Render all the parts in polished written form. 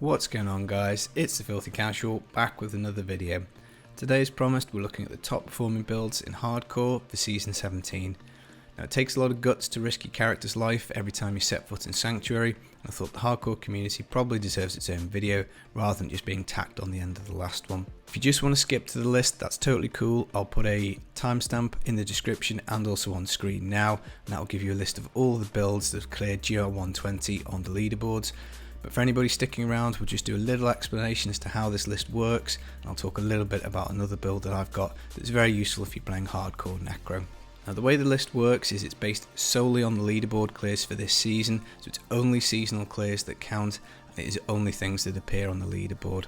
What's going on guys, it's the Filthy Casual back with another video. Today as promised we're looking at the top performing builds in hardcore for season 17. Now it takes a lot of guts to risk your character's life every time you set foot in Sanctuary, and I thought the hardcore community probably deserves its own video rather than just being tacked on the end of the last one. If you just want to skip to the list, that's totally cool. I'll put a timestamp in the description and also on screen now, and that will give you a list of all the builds that have cleared GR120 on the leaderboards. But for anybody sticking around, we'll just do a little explanation as to how this list works, and I'll talk a little bit about another build that I've got that's very useful if you're playing hardcore necro. Now the way the list works is it's based solely on the leaderboard clears for this season, so it's only seasonal clears that count, and it is only things that appear on the leaderboard.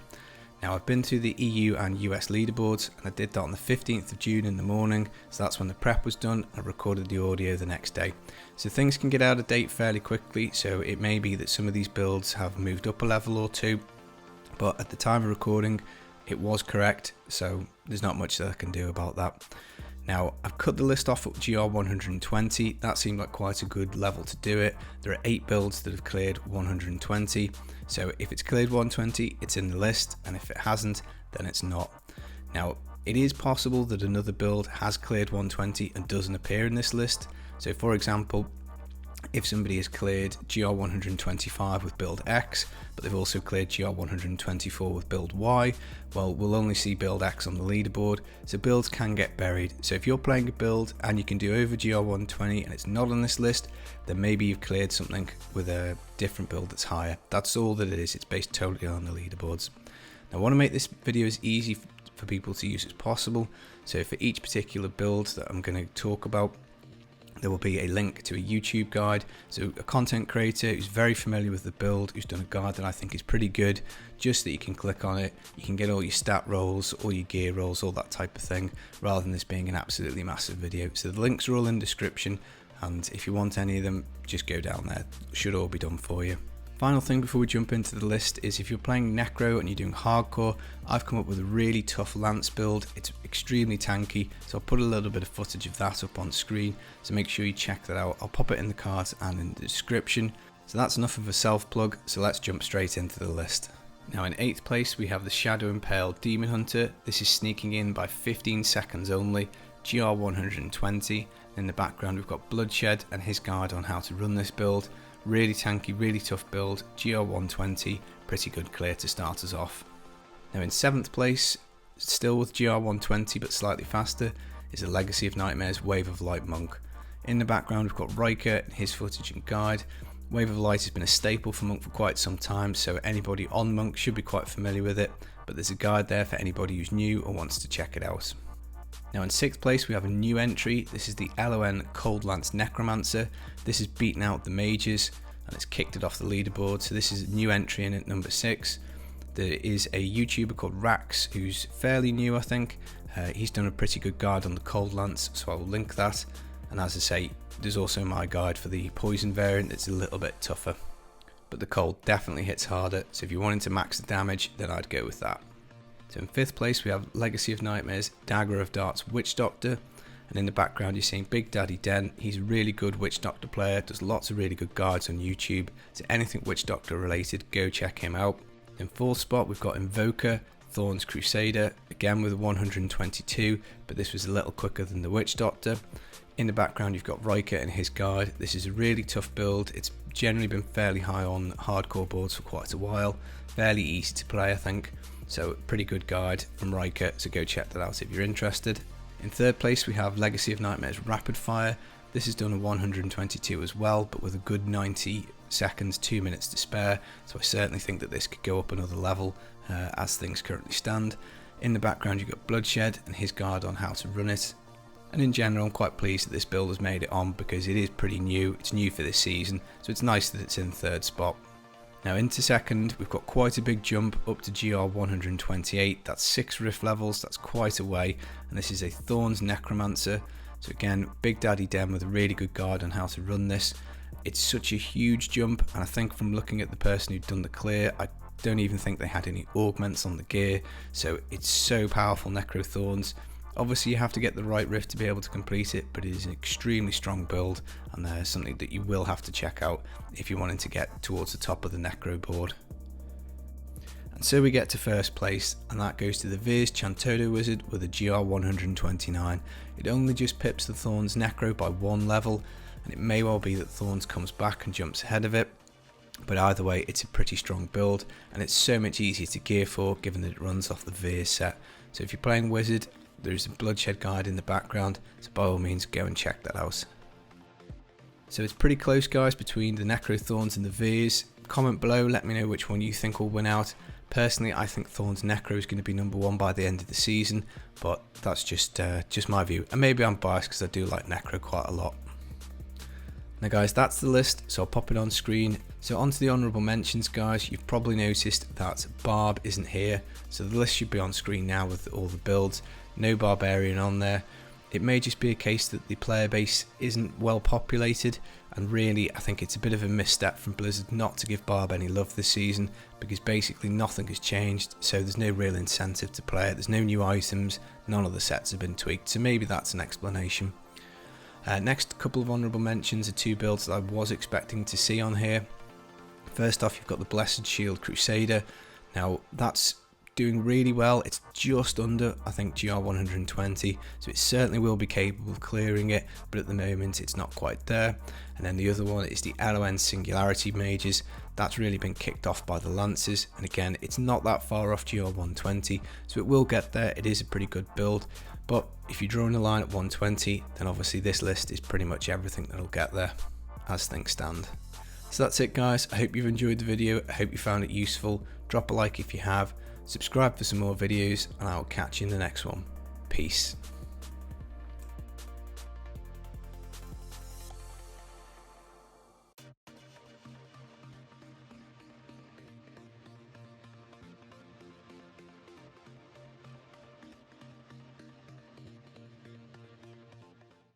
Now I've been to the EU and US leaderboards, and I did that on the 15th of June in the morning, so that's when the prep was done. I recorded the audio the next day. So things can get out of date fairly quickly, so it may be that some of these builds have moved up a level or two, but at the time of recording it was correct, so there's not much that I can do about that. Now I've cut the list off at GR120, that seemed like quite a good level to do it. There are 8 builds that have cleared 120, so if it's cleared 120 it's in the list, and if it hasn't then it's not. Now it is possible that another build has cleared 120 and doesn't appear in this list, so for example if somebody has cleared GR125 with build X, but they've also cleared GR124 with build Y, well, we'll only see build X on the leaderboard, so builds can get buried. So if you're playing a build and you can do over GR120 and it's not on this list, then maybe you've cleared something with a different build that's higher. That's all that it is, it's based totally on the leaderboards. Now I want to make this video as easy for people to use as possible, so for each particular build that I'm going to talk about, there will be a link to a YouTube guide, so a content creator who's very familiar with the build, who's done a guide that I think is pretty good, just that you can click on it, you can get all your stat rolls, all your gear rolls, all that type of thing, rather than this being an absolutely massive video. So the links are all in the description, and if you want any of them, just go down there, it should all be done for you. Final thing before we jump into the list is if you're playing necro and you're doing hardcore, I've come up with a really tough lance build. It's extremely tanky, so I'll put a little bit of footage of that up on screen, so make sure you check that out. I'll pop it in the cards and in the description. So that's enough of a self plug, so let's jump straight into the list. Now in 8th place we have the Shadow Impaled Demon Hunter. This is sneaking in by 15 seconds only, GR120. In the background we've got Bloodshed and his guide on how to run this build. Really tanky, really tough build, GR120, pretty good clear to start us off. Now in 7th place, still with GR120 but slightly faster, is the Legacy of Nightmares Wave of Light Monk. In the background we've got Riker and his footage and guide. Wave of Light has been a staple for Monk for quite some time, so anybody on Monk should be quite familiar with it, but there's a guide there for anybody who's new or wants to check it out. Now in 6th place we have a new entry. This is the LON Cold Lance Necromancer. This has beaten out the mages and it's kicked it off the leaderboard, so this is a new entry in at number 6. There is a YouTuber called Rax who's fairly new, I think. He's done a pretty good guide on the Cold Lance, so I'll link that. And as I say, there's also my guide for the poison variant that's a little bit tougher, but the cold definitely hits harder, so if you're wanting to max the damage then I'd go with that. So in 5th place we have Legacy of Nightmares Dagger of Darts Witch Doctor, and in the background you're seeing Big Daddy Den. He's a really good Witch Doctor player, does lots of really good guides on YouTube, so anything Witch Doctor related, go check him out. In 4th spot we've got Invoker Thorns Crusader, again with 122, but this was a little quicker than the Witch Doctor. In the background you've got Riker and his guide. This is a really tough build, it's generally been fairly high on hardcore boards for quite a while, fairly easy to play I think. So pretty good guide from Riker, so go check that out if you're interested. In 3rd place we have Legacy of Nightmares Rapid Fire. This is done a 122 as well, but with a good 90 seconds, 2 minutes to spare, so I certainly think that this could go up another level as things currently stand. In the background you've got Bloodshed and his guide on how to run it. And in general I'm quite pleased that this build has made it on because it is pretty new, it's new for this season, so it's nice that it's in 3rd spot. Now into 2nd, we've got quite a big jump up to GR128, that's 6 rift levels, that's quite a way, and this is a Thorns Necromancer. So again, Big Daddy Den with a really good guide on how to run this. It's such a huge jump, and I think from looking at the person who'd done the clear, I don't even think they had any augments on the gear, so it's so powerful, Necro Thorns. Obviously you have to get the right rift to be able to complete it, but it is an extremely strong build, and there's something that you will have to check out if you're wanting to get towards the top of the necro board. So we get to first place, and that goes to the Veers Chantodo Wizard with a GR129. It only just pips the Thorns Necro by 1 level, and it may well be that Thorns comes back and jumps ahead of it, but either way it's a pretty strong build, and it's so much easier to gear for given that it runs off the Veers set. So if you're playing Wizard, there's a Bloodshed guide in the background, so by all means go and check that out. So it's pretty close, guys, between the Necro Thorns and the Veers. Comment below, let me know which one you think will win out. Personally, I think Thorns Necro is going to be number 1 by the end of the season, but that's just my view, and maybe I'm biased because I do like Necro quite a lot. Now guys, that's the list, so I'll pop it on screen. So onto the honourable mentions, guys. You've probably noticed that Barb isn't here, so the list should be on screen now with all the builds. No Barbarian on there. It may just be a case that the player base isn't well populated, and really I think it's a bit of a misstep from Blizzard not to give Barb any love this season, because basically nothing has changed, so there's no real incentive to play it. There's no new items, none of the sets have been tweaked, so maybe that's an explanation. Next couple of honourable mentions are 2 builds that I was expecting to see on here. First off, you've got the Blessed Shield Crusader. Now that's doing really well. It's just under, I think, GR120, so it certainly will be capable of clearing it, but at the moment it's not quite there. And then the other one is the LON Singularity Mages. That's really been kicked off by the Lancers, and again it's not that far off GR120, so it will get there. It is a pretty good build, but if you're drawing a line at 120, then obviously this list is pretty much everything that'll get there as things stand. So that's it, guys. I hope you've enjoyed the video. I hope you found it useful. Drop a like if you have, subscribe for some more videos, and I will catch you in the next one. Peace.